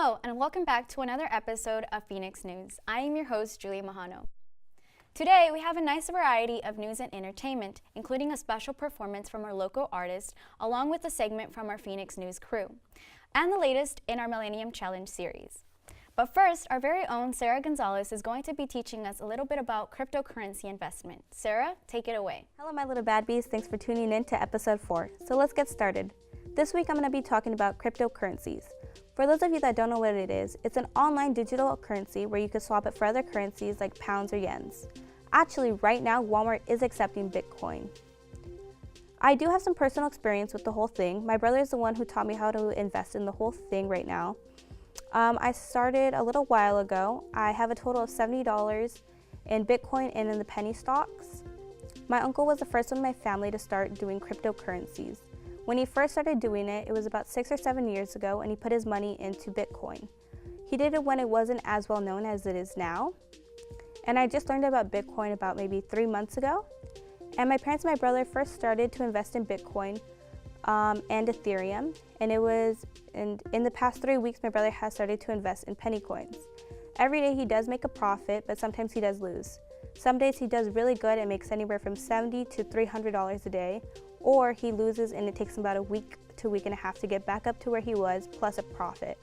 Hello, and welcome back to another episode of Phoenix News. I am your host, Julia Mahano. Today, we have a nice variety of news and entertainment, including a special performance from our local artist, along with a segment from our Phoenix News crew, and the latest in our Millennium Challenge series. But first, our very own Sarah Gonzalez is going to be teaching us a little bit about cryptocurrency investment. Sarah, take it away. Hello, my little bad bees. Thanks for tuning in to episode 4. So let's get started. This week, I'm going to be talking about cryptocurrencies. For those of you that don't know what it is, it's an online digital currency where you can swap it for other currencies like pounds or yens. Actually, right now, Walmart is accepting Bitcoin. I do have some personal experience with the whole thing. My brother is the one who taught me how to invest in the whole thing right now. I started a little while ago. I have a total of $70 in Bitcoin and in the penny stocks. My uncle was the first one in my family to start doing cryptocurrencies. When he first started doing it, it was about 6 or 7 years ago, and he put his money into Bitcoin. He did it when it wasn't as well known as it is now. And I just learned about Bitcoin about maybe 3 months ago. And my parents and my brother first started to invest in Bitcoin and Ethereum. And it was in the past 3 weeks, my brother has started to invest in penny coins. Every day he does make a profit, but sometimes he does lose. Some days he does really good and makes anywhere from $70 to $300 a day, or he loses and it takes him about a week to a week and a half to get back up to where he was, plus a profit.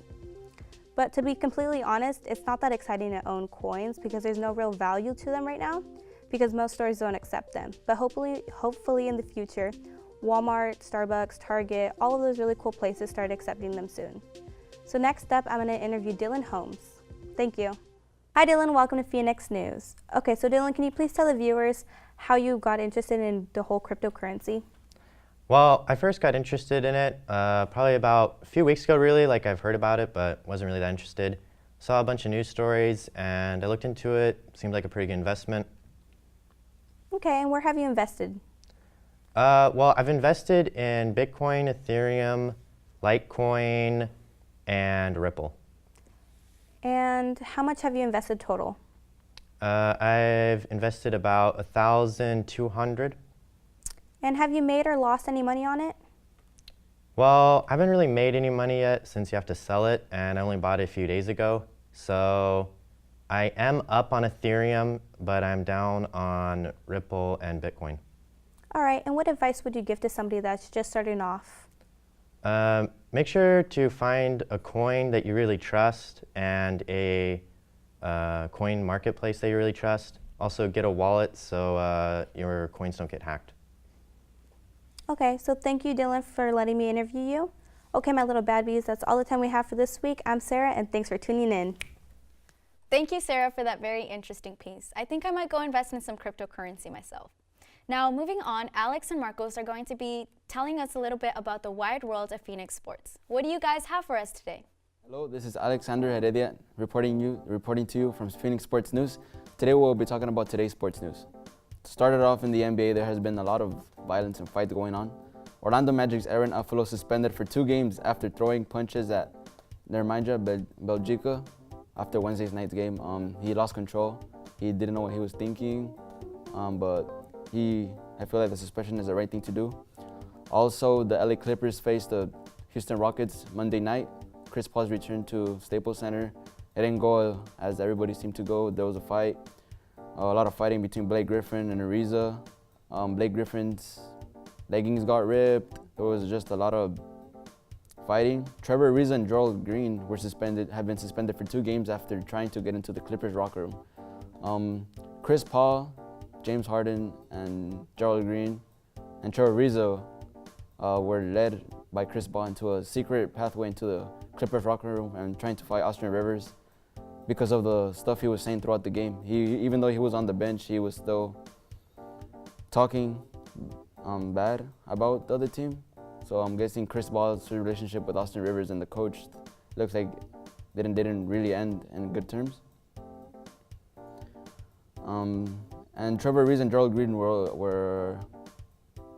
But to be completely honest, it's not that exciting to own coins because there's no real value to them right now because most stores don't accept them. But hopefully in the future, Walmart, Starbucks, Target, all of those really cool places start accepting them soon. So next up, I'm going to interview Dylan Holmes. Thank you. Hi Dylan, welcome to Phoenix News. Okay, so Dylan, can you please tell the viewers how you got interested in the whole cryptocurrency? Well, I first got interested in it probably about a few weeks ago, really. Like, I've heard about it, but wasn't really that interested. Saw a bunch of news stories, and I looked into it. Seemed like a pretty good investment. Okay, and where have you invested? Well, I've invested in Bitcoin, Ethereum, Litecoin, and Ripple. And how much have you invested total? I've invested about 1,200. And have you made or lost any money on it? Well, I haven't really made any money yet since you have to sell it, and I only bought it a few days ago. So I am up on Ethereum, but I'm down on Ripple and Bitcoin. All right, and what advice would you give to somebody that's just starting off? Make sure to find a coin that you really trust and a coin marketplace that you really trust. Also get a wallet so your coins don't get hacked. Okay, so thank you, Dylan, for letting me interview you. Okay, my little bad bees, that's all the time we have for this week. I'm Sarah, and thanks for tuning in. Thank you, Sarah, for that very interesting piece. I think I might go invest in some cryptocurrency myself. Now, moving on, Alex and Marcos are going to be telling us a little bit about the wide world of Phoenix sports. What do you guys have for us today? Hello, this is Alexander Heredia reporting to you from Phoenix Sports News. Today we'll be talking about today's sports news. Started off in the NBA, there has been a lot of violence and fights going on. Orlando Magic's Aaron Affalo suspended for 2 games after throwing punches at Nemanja Bjelica after Wednesday's night's game. He lost control. He didn't know what he was thinking, but I feel like the suspension is the right thing to do. Also, the LA Clippers faced the Houston Rockets Monday night. Chris Paul's return to Staples Center. It didn't go as everybody seemed to go. There was a fight, a lot of fighting between Blake Griffin and Ariza. Blake Griffin's leggings got ripped. There was just a lot of fighting. Trevor Ariza and Joel Green have been suspended for 2 games after trying to get into the Clippers locker room. Chris Paul, James Harden, and Gerald Green and Trevor Ariza were led by Chris Paul into a secret pathway into the Clippers locker room and trying to fight Austin Rivers because of the stuff he was saying throughout the game. Even though he was on the bench, he was still talking bad about the other team. So I'm guessing Chris Paul's relationship with Austin Rivers and the coach looks like didn't really end in good terms. And Trevor Ariza and Gerald Green were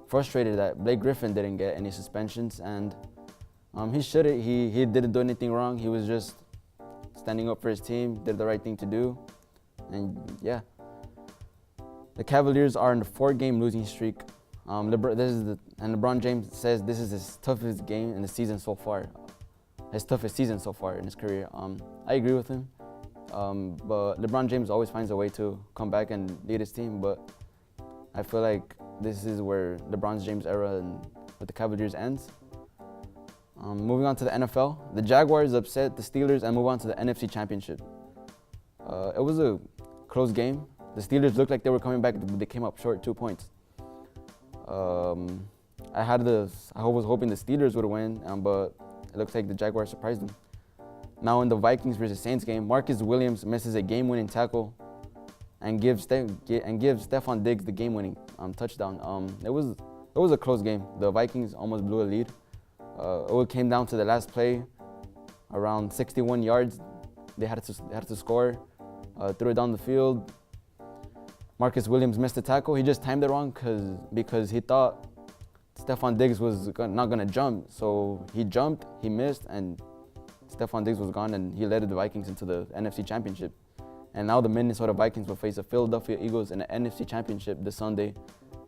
frustrated that Blake Griffin didn't get any suspensions, and he shouldn't. He didn't do anything wrong. He was just standing up for his team, did the right thing to do, and yeah. The Cavaliers are in a 4-game losing streak. LeBron James says this is his toughest game in the season so far. his toughest season so far in his career. I agree with him, but LeBron James always finds a way to come back and lead his team. But I feel like this is where LeBron James' era and with the Cavaliers ends. Moving on to the NFL, the Jaguars upset the Steelers and move on to the NFC Championship. It was a close game. The Steelers looked like they were coming back, but they came up short 2 points. I was hoping the Steelers would win, but it looks like the Jaguars surprised them. Now in the Vikings versus Saints game, Marcus Williams misses a game-winning tackle and gives Stephon Diggs the game-winning touchdown. It was a close game. The Vikings almost blew a lead. It came down to the last play, around 61 yards. They had to score. Threw it down the field. Marcus Williams missed the tackle. He just timed it wrong because he thought Stephon Diggs was not going to jump. So he jumped, he missed, and Stephon Diggs was gone, and he led the Vikings into the NFC Championship. And now the Minnesota Vikings will face the Philadelphia Eagles in the NFC Championship this Sunday,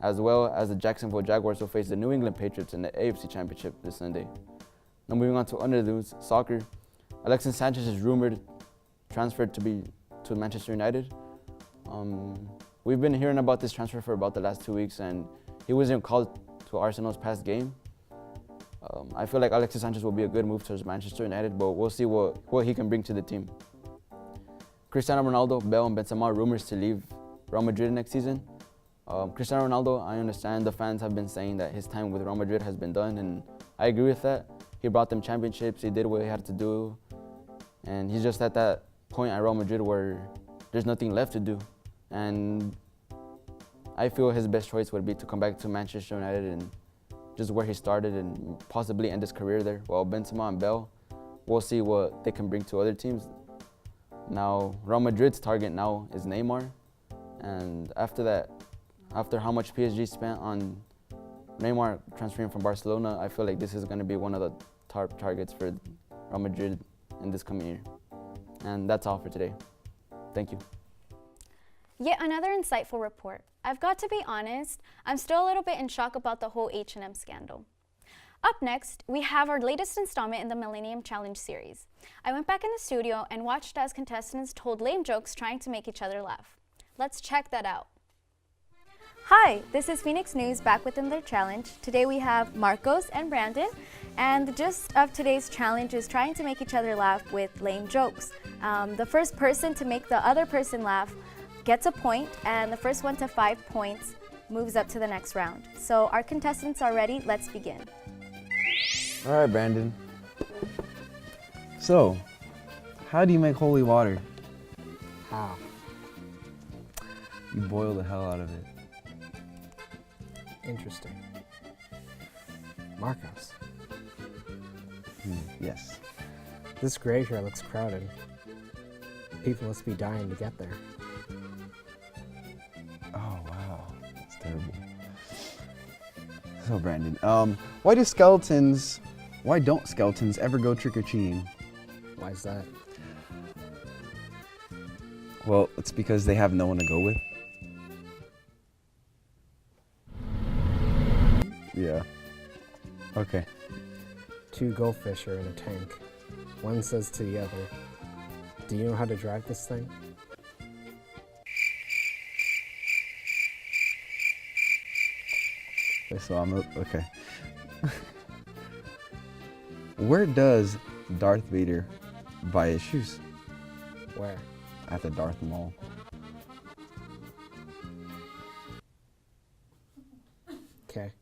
as well as the Jacksonville Jaguars will face the New England Patriots in the AFC Championship this Sunday. Now moving on to under the news, soccer. Alexis Sanchez is rumored transferred to Manchester United. We've been hearing about this transfer for about the last 2 weeks, and he wasn't called to Arsenal's past game. I feel like Alexis Sanchez will be a good move towards Manchester United, but we'll see what he can bring to the team. Cristiano Ronaldo, Bale, and Benzema rumors to leave Real Madrid next season. Cristiano Ronaldo, I understand the fans have been saying that his time with Real Madrid has been done, and I agree with that. He brought them championships, he did what he had to do, and he's just at that point at Real Madrid where there's nothing left to do. And I feel his best choice would be to come back to Manchester United and just where he started and possibly end his career there. While Benzema and Bale, we'll see what they can bring to other teams. Now, Real Madrid's target now is Neymar, and after how much PSG spent on Neymar transferring from Barcelona, I feel like this is going to be one of the top targets for Real Madrid in this coming year. And that's all for today. Thank you. Yet another insightful report. I've got to be honest, I'm still a little bit in shock about the whole H&M scandal. Up next, we have our latest installment in the Millennium Challenge series. I went back in the studio and watched as contestants told lame jokes trying to make each other laugh. Let's check that out. Hi, this is Phoenix News back within their challenge. Today we have Marcos and Brandon, and the gist of today's challenge is trying to make each other laugh with lame jokes. The first person to make the other person laugh gets a point, and the first one to 5 points moves up to the next round. So our contestants are ready, let's begin. All right, Brandon. So, how do you make holy water? How? You boil the hell out of it. Interesting. Marcos, Yes. this grave here looks crowded. People must be dying to get there. Oh, wow. That's terrible. So, Brandon, why don't skeletons ever go trick-or-treating? Why is that? Well, it's because they have no one to go with. Yeah. Okay. Two goldfish are in a tank. One says to the other, "Do you know how to drive this thing?" Okay. Where does Darth Vader buy his shoes? Where? At the Darth Mall. Okay.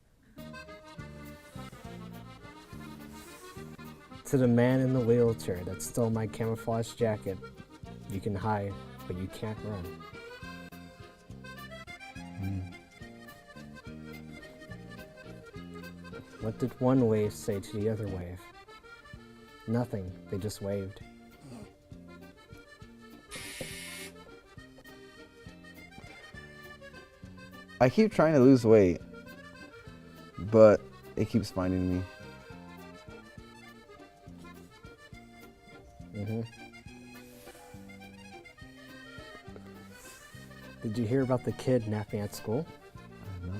To the man in the wheelchair that stole my camouflage jacket, you can hide, but you can't run. What did one wave say to the other wave? Nothing, they just waved. I keep trying to lose weight, but it keeps finding me. Did you hear about the kid napping at school? No.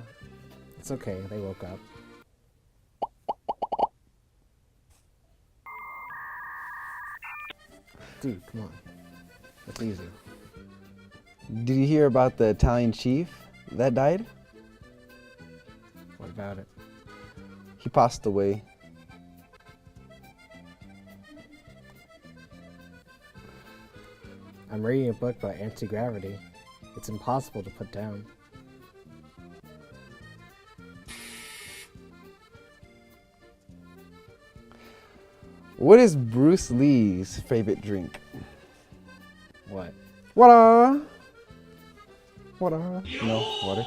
It's okay, they woke up. Dude, come on. That's easy. Did you hear about the Italian chief that died? What about it? He passed away. I'm reading a book about anti-gravity. It's impossible to put down. What is Bruce Lee's favorite drink? What? Water. Water. No, water.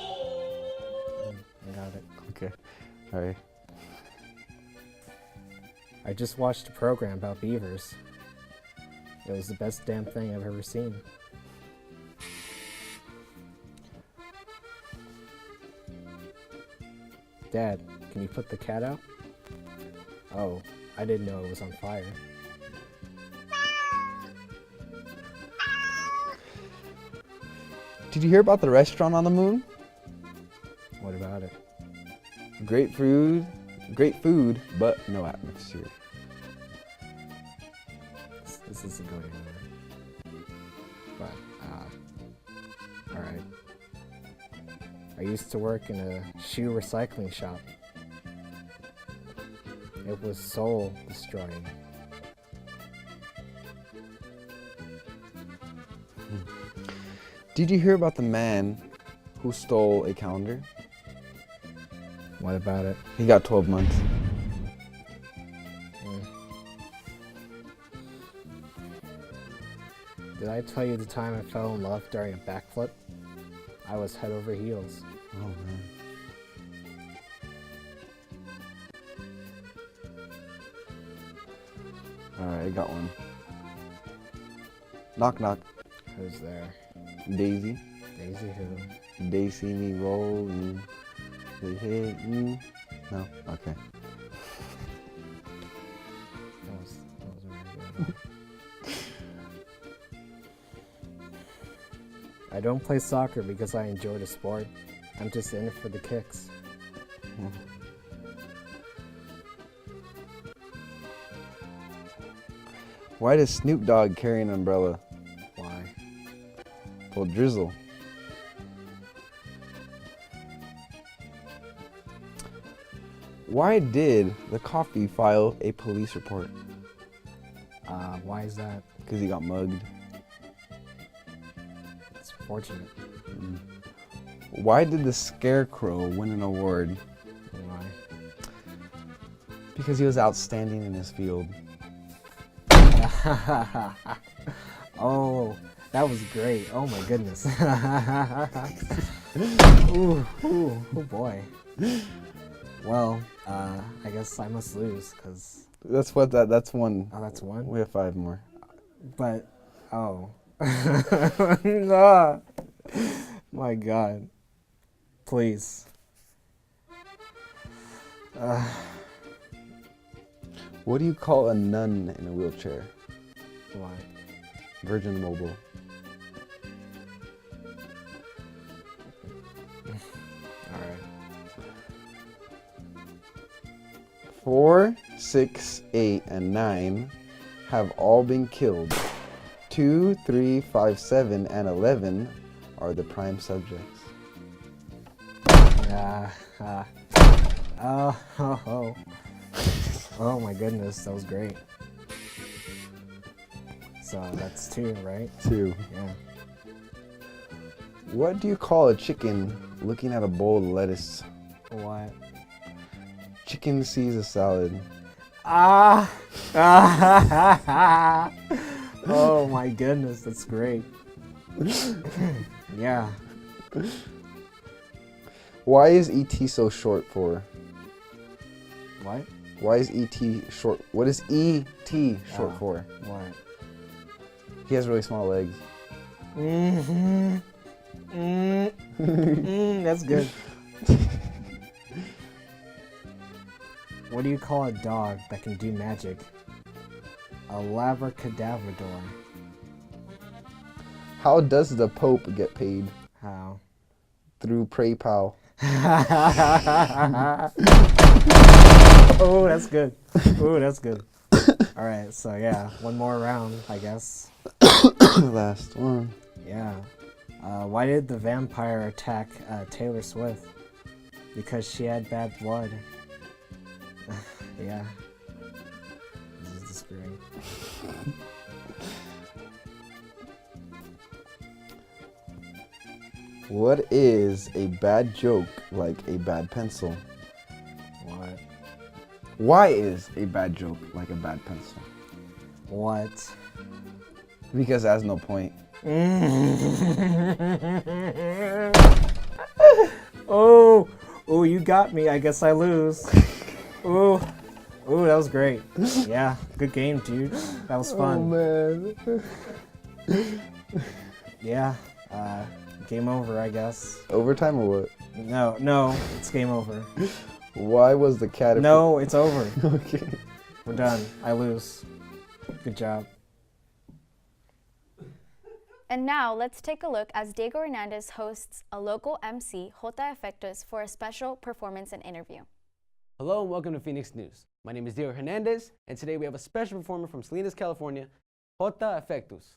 I got it. Okay. All right. I just watched a program about beavers. It was the best damn thing I've ever seen. Dad, can you put the cat out? Oh, I didn't know it was on fire. Did you hear about the restaurant on the moon? What about it? Great food, but no atmosphere. This isn't going anywhere. But, alright. I used to work in a shoe recycling shop. It was soul destroying. Did you hear about the man who stole a calendar? What about it? He got 12 months. Did I tell you the time I fell in love during a backflip? I was head over heels. Oh man. Alright, I got one. Knock knock. Who's there? Daisy. Daisy who? They see me rolling. They hit me. No? Okay. That was very good. I don't play soccer because I enjoy the sport. I'm just in it for the kicks. Why does Snoop Dogg carry an umbrella? Why? Well, drizzle. Why did the coffee file a police report? Why is that? Because he got mugged. It's fortunate. Why did the Scarecrow win an award? Why? Because he was outstanding in his field. Oh, that was great. Oh my goodness. Ooh, oh boy. Well, I guess I must lose because. That's one. Oh, that's one? We have 5 more. But, oh. Ah, my God. Please. What do you call a nun in a wheelchair? Why? Virgin Mobile. Alright. 4, 6, 8, and 9 have all been killed. 2, 3, 5, 7, and 11 are the prime subjects. Oh my goodness, that was great. So that's 2, right? 2. Yeah. What do you call a chicken looking at a bowl of lettuce? What? Chicken sees a salad. Oh my goodness, that's great. Yeah. Why is E.T. so short for? What? Why is E.T. short? What is E.T. short for? What? He has really small legs. That's good. What do you call a dog that can do magic? A labracadabrador. How does the Pope get paid? How? Through PayPal. Oh, that's good. Oh, that's good. All right, so yeah, one more round, I guess. Last one. Yeah. Why did the vampire attack Taylor Swift? Because she had bad blood. Yeah. This is disagreeing. What is a bad joke like a bad pencil? What? Why is a bad joke like a bad pencil? What? Because it has no point. Oh, you got me. I guess I lose. Ooh, that was great. Yeah, good game, dude. That was fun. Oh man. Yeah, game over, I guess. Overtime or what? No, it's game over. Why was the caterpillar? No, it's over. Okay. We're done. I lose. Good job. And now let's take a look as Diego Hernandez hosts a local MC, Jota Efectos, for a special performance and interview. Hello and welcome to Phoenix News. My name is Diego Hernandez, and today we have a special performer from Salinas, California, Jota Efectos.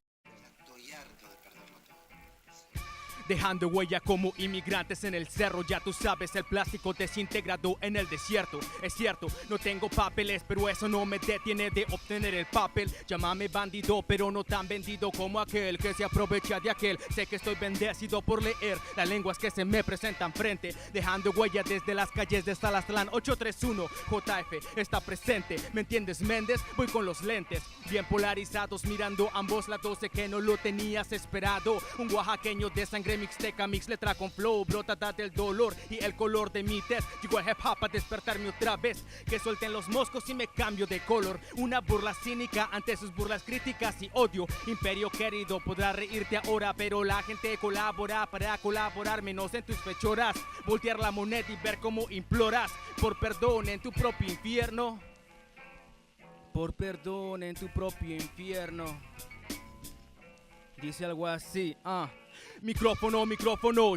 Dejando huella como inmigrantes en el cerro, ya tú sabes, el plástico desintegrado en el desierto. Es cierto, no tengo papeles, pero eso no me detiene de obtener el papel. Llámame bandido, pero no tan vendido como aquel que se aprovecha de aquel. Sé que estoy bendecido por leer las lenguas que se me presentan frente, dejando huella desde las calles de Salastlán. 831 JF está presente, ¿me entiendes, Méndez? Voy con los lentes bien polarizados, mirando ambos lados. Sé que no lo tenías esperado, un oaxaqueño de sangre mixteca, mix letra con flow, brotada del dolor y el color de mi tez. Llegó el hip hop a despertarme otra vez, que suelten los moscos y me cambio de color. Una burla cínica ante sus burlas críticas y odio. Imperio querido, podrás reírte ahora, pero la gente colabora para colaborar, menos en tus fechoras. Voltear la moneda y ver cómo imploras por perdón en tu propio infierno. Por perdón en tu propio infierno. Dice algo así, Micrófono,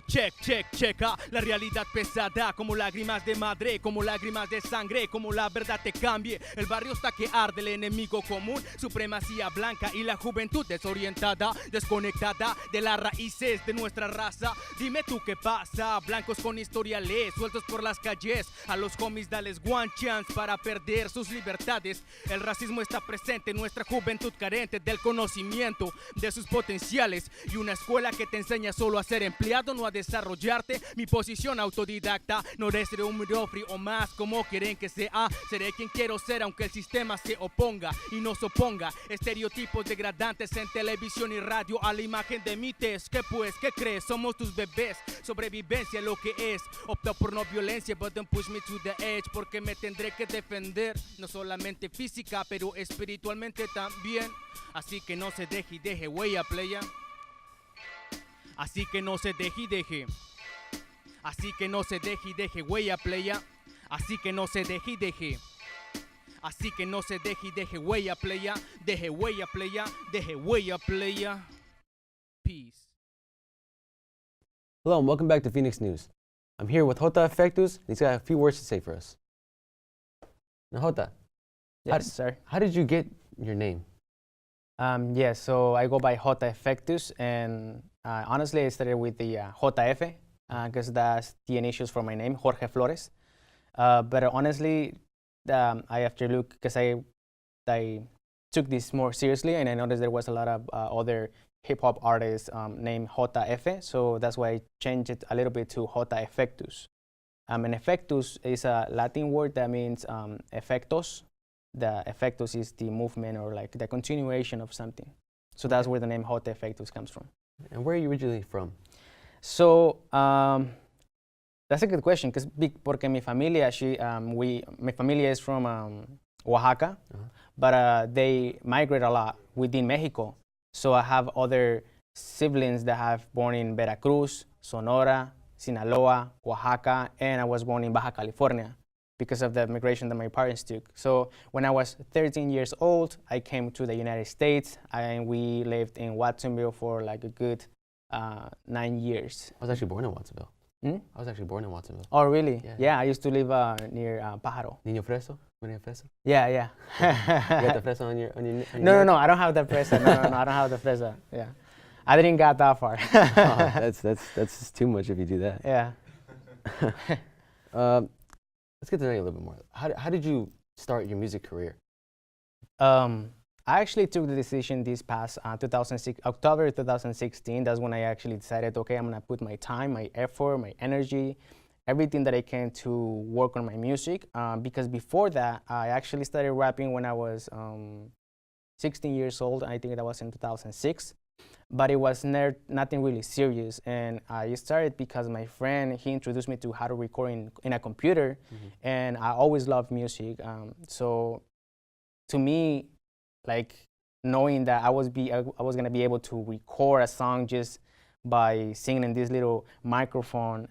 checa. La realidad pesada, como lágrimas de madre, como lágrimas de sangre, como la verdad te cambie. El barrio está que arde, el enemigo común, supremacía blanca y la juventud desorientada, desconectada de las raíces de nuestra raza. Dime tú qué pasa, blancos con historiales, sueltos por las calles. A los homies dales one chance para perder sus libertades. El racismo está presente en nuestra juventud carente del conocimiento de sus potenciales. Y una escuela que te enseña solo a ser empleado, no a desarrollarte. Mi posición autodidacta, no seré un midofri o más como quieren que sea. Seré quien quiero ser aunque el sistema se oponga y nos oponga. Estereotipos degradantes en televisión y radio a la imagen de mi test. ¿Qué pues? ¿Qué crees? Somos tus bebés. Sobrevivencia lo que es. Opta por no violencia, but don't push me to the edge, porque me tendré que defender, no solamente física, pero espiritualmente también. Así que no se deje y deje huella, playa. Así que no se deje y deje. Así que no se deje y deje huella, playa. Así que no se deje y deje. Así que no se deje y deje huella, playa. Deje huella, playa. Deje huella, playa. Peace. Hello and welcome back to Phoenix News. I'm here with Jota Efectos, and he's got a few words to say for us. Now, Jota, Yes, sir. how did you get your name? Yes, so I go by Jota Efectos, and honestly, I started with the JF, because that's the initials for my name, Jorge Flores. But honestly, I have to look, because I took this more seriously, and I noticed there was a lot of other hip-hop artists named JF, so that's why I changed it a little bit to Jota Efectos. And Efectos is a Latin word that means efectos. The efectos is the movement or like the continuation of something. So that's where the name Jota Efectos comes from. And where are you originally from? So that's a good question, porque mi familia, mi familia is from Oaxaca, but they migrate a lot within Mexico. So I have other siblings that have born in Veracruz, Sonora, Sinaloa, Oaxaca, and I was born in Baja California because of the migration that my parents took. So when I was 13 years old, I came to the United States, and we lived in Watsonville for like a good 9 years. I was actually born in Watsonville. Hmm? I was actually born in Watsonville. Oh, really? Yeah. Yeah, I used to live near Pájaro. Niño Freso? Niño Freso? Yeah, yeah. You got the freso on your No, neck? I don't have the fresa. No, I don't have the fresa. Yeah, I didn't get that far. Oh, that's just too much if you do that. Yeah. Let's get to know you a little bit more. How did you start your music career? I actually took the decision this past October 2016. That's when I actually decided, okay, I'm gonna put my time, my effort, my energy, everything that I can to work on my music. Because before that, I actually started rapping when I was 16 years old. I think that was in 2006. But it was nothing really serious. And I started because my friend, he introduced me to how to record in a computer. And I always loved music. So to me, like knowing that I was gonna be able to record a song just by singing in this little microphone,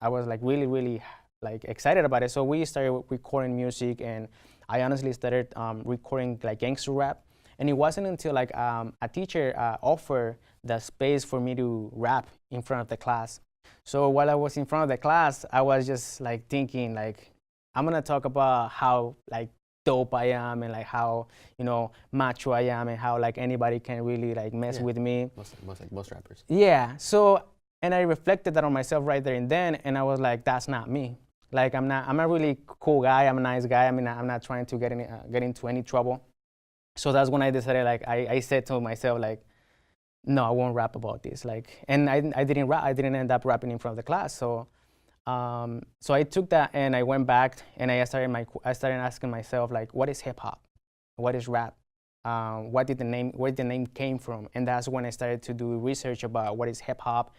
I was like really like excited about it. So we started recording music, and I honestly started recording like gangster rap. And it wasn't until like a teacher offered the space for me to rap in front of the class. So while I was in front of the class, I was just like thinking like, I'm gonna talk about how like dope I am and like how, you know, macho I am and how like anybody can really like mess with me. Most rappers. Yeah. So, and I reflected that on myself right there and then, and I was like, that's not me. Like I'm a really cool guy. I'm a nice guy. I mean, I'm not trying to get into any trouble. So that's when I decided, like, I said to myself, like, no, I won't rap about this. Like, and I didn't rap. I didn't end up rapping in front of the class. So, so I took that and I went back and I started asking myself, like, what is hip hop? What is rap? Where the name came from? And that's when I started to do research about what is hip hop.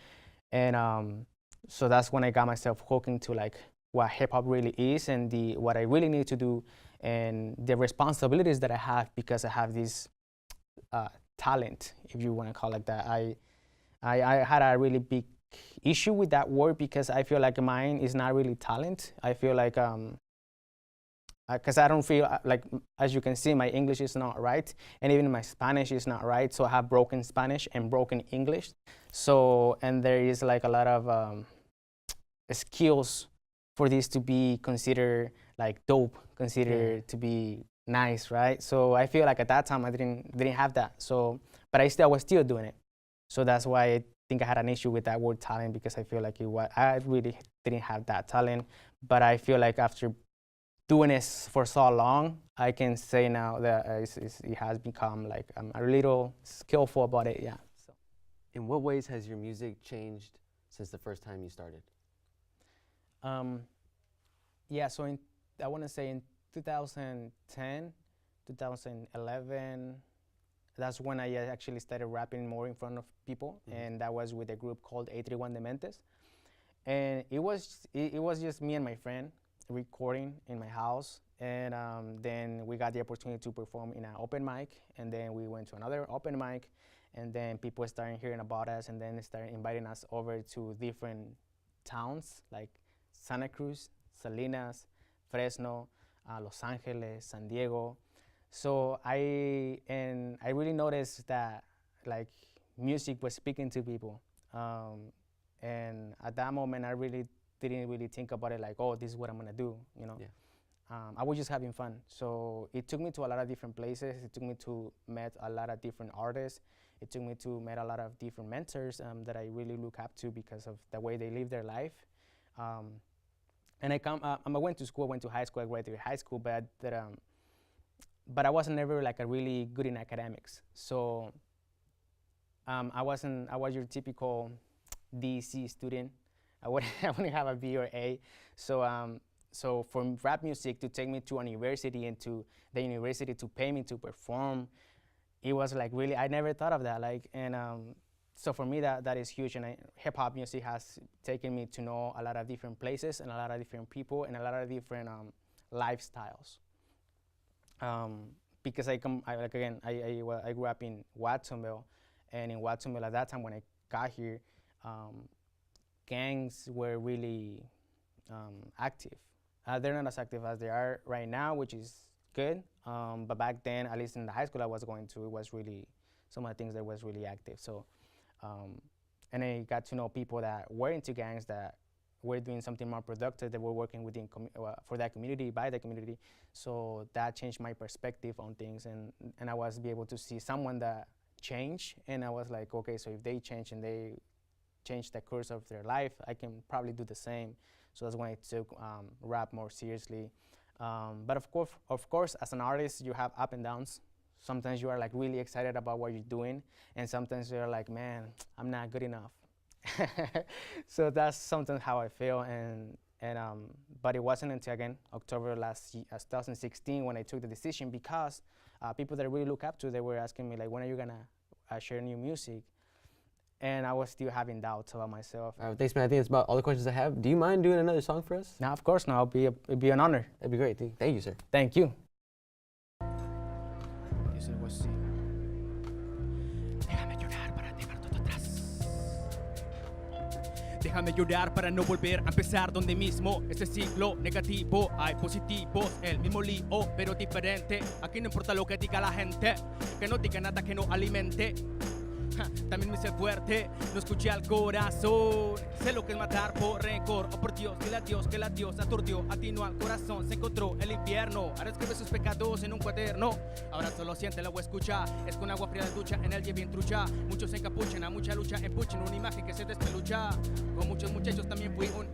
And so that's when I got myself hooked into like what hip hop really is and what I really need to do and the responsibilities that I have because I have this talent, if you want to call it that. I had a really big issue with that word because I feel like mine is not really talent. I feel like because I don't feel like, as you can see, my English is not right, and even my Spanish is not right. So I have broken Spanish and broken English. So, and there is like a lot of skills for this to be considered like dope, considered to be nice, right? So I feel like at that time I didn't have that. So, but I was still doing it. So that's why I think I had an issue with that word talent, because I feel like I really didn't have that talent. But I feel like after doing this for so long, I can say now that it has become like I'm a little skillful about it, yeah. So. In what ways has your music changed since the first time you started? Yeah, so I want to say in 2010, 2011, that's when I actually started rapping more in front of people, and that was with a group called 831 Dementes. And it was just me and my friend recording in my house, and then we got the opportunity to perform in an open mic, and then we went to another open mic, and then people started hearing about us, and then they started inviting us over to different towns like Santa Cruz, Salinas, Fresno, Los Angeles, San Diego. So I really noticed that like music was speaking to people, and at that moment I really didn't really think about it like, oh, this is what I'm gonna do, you know. Yeah. I was just having fun. So it took me to a lot of different places. It took me to meet a lot of different artists. It took me to meet a lot of different mentors that I really look up to because of the way they live their life. And I went to school, went to high school, I graduated high school, but I wasn't ever like a really good in academics. So I was your typical DC student. I wouldn't have a B or A. So so for rap music to take me to a university and to the university to pay me to perform, it was like really, I never thought of that. Like, and so for me that is huge. And hip hop music has taken me to know a lot of different places and a lot of different people and a lot of different lifestyles. Because I grew up in Watsonville, and in Watsonville at that time when I got here, gangs were really active. They're not as active as they are right now, which is good. But back then, at least in the high school I was going to, it was really, some of the things that was really active. So, and I got to know people that were into gangs that we're doing something more productive, that we're working within for that community, by the community. So that changed my perspective on things, and I was be able to see someone that changed, and I was like, okay, so if they change and they change the course of their life, I can probably do the same. So that's when I took rap more seriously. But of course, as an artist, you have up and downs. Sometimes you are like really excited about what you're doing, and sometimes you're like, man, I'm not good enough. So that's sometimes how I feel, but it wasn't until again October last year, 2016, when I took the decision, because people that I really look up to, they were asking me like, when are you gonna share new music? And I was still having doubts about myself. Thanks, man. I think that's about all the questions I have. Do you mind doing another song for us? No, of course not. It'd be an honor. That'd be great. Thank you, sir. Thank you. Dice algo así. Déjame llorar para dejar todo atrás. Déjame llorar para no volver a empezar donde mismo. Este ciclo negativo, hay positivos, el mismo lío, pero diferente. Aquí no importa lo que diga la gente, que no diga nada que no alimente. También me hice fuerte, no escuché al corazón. Sé lo que es matar por rencor. Oh por Dios, que la Dios aturdió. Atinó al corazón, se encontró el infierno. Ahora escribe sus pecados en un cuaderno. Ahora solo siente la agua escucha. Es con agua fría de ducha, en el día bien trucha. Muchos se encapuchan, a mucha lucha empuchen una imagen que se despelucha. Con muchos muchachos también fui un.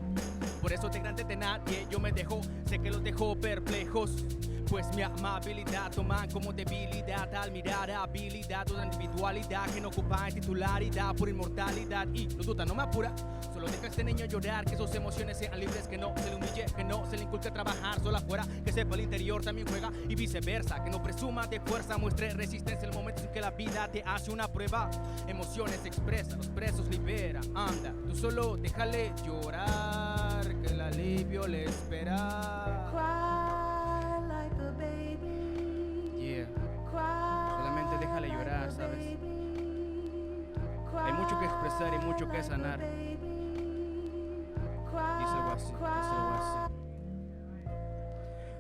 Por eso de grande de nadie yo me dejo. Sé que los dejo perplejos. Pues mi amabilidad toman como debilidad al mirar habilidad, una individualidad que no ocupa en titularidad por inmortalidad. Y no duda, no me apura, solo deja a este niño llorar, que sus emociones sean libres, que no se le humille, que no se le inculque trabajar solo afuera, que sepa el interior también juega y viceversa, que no presuma de fuerza, muestre resistencia en el momento en que la vida te hace una prueba. Emociones expresa, los presos libera, anda, tú solo déjale llorar, que el alivio le espera. Solamente déjale llorar, ¿sabes? Hay mucho que expresar y mucho que sanar. Dice algo así, dice algo así.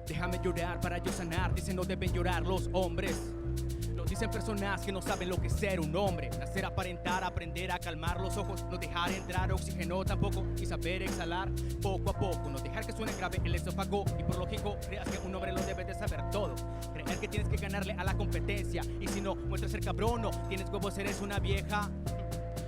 Déjame llorar para yo sanar. Dicen no deben llorar los hombres. Lo dicen personas que no saben lo que es ser un hombre. Nacer, aparentar, aprender a calmar los ojos. No dejar entrar oxígeno tampoco. Y saber exhalar poco a poco. No dejar que suene grave el esófago. Y por lógico, creas que un hombre lo debe de saber todo. Creer que tienes que ganarle a la competencia. Y si no, muestras ser cabrón. No tienes huevos, eres una vieja.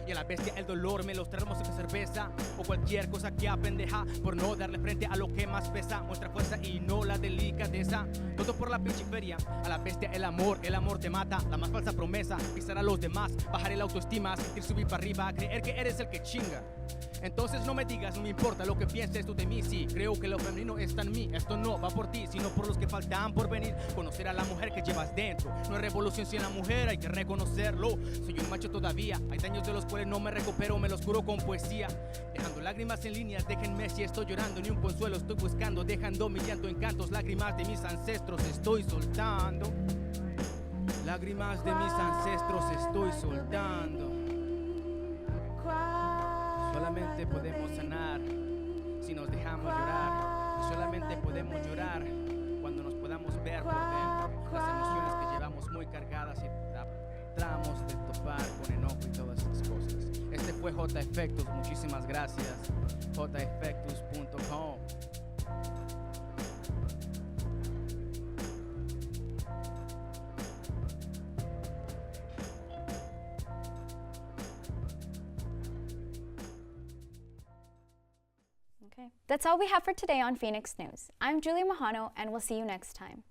Y a la bestia el dolor me los traemos de cerveza o cualquier cosa que apendeja por no darle frente a lo que más pesa. Muestra fuerza y no la delicadeza. Todo por la pinche feria. A la bestia el amor te mata. La más falsa promesa, pisar a los demás, bajar el autoestima, sentir subir para arriba, creer que eres el que chinga. Entonces no me digas, no me importa lo que pienses tú de mí. Sí, creo que lo femenino está en mí. Esto no va por ti, sino por los que faltan por venir. Conocer a la mujer que llevas dentro. No hay revolución sin la mujer, hay que reconocerlo. Soy un macho todavía, hay daños de los cuales no me recupero, me los curo con poesía. Dejando lágrimas en líneas, déjenme si estoy llorando. Ni un consuelo estoy buscando, dejando mi llanto en cantos. Lágrimas de mis ancestros estoy soltando. Lágrimas de mis ancestros estoy soltando. Solamente podemos sanar si nos dejamos llorar. Y solamente podemos llorar cuando nos podamos ver por dentro. Las emociones que llevamos muy cargadas y tratamos de topar con enojo y todas esas cosas. Este fue J Effectus, muchísimas gracias. jeffectus.com. Okay. That's all we have for today on Phoenix News. I'm Julia Mahano, and we'll see you next time.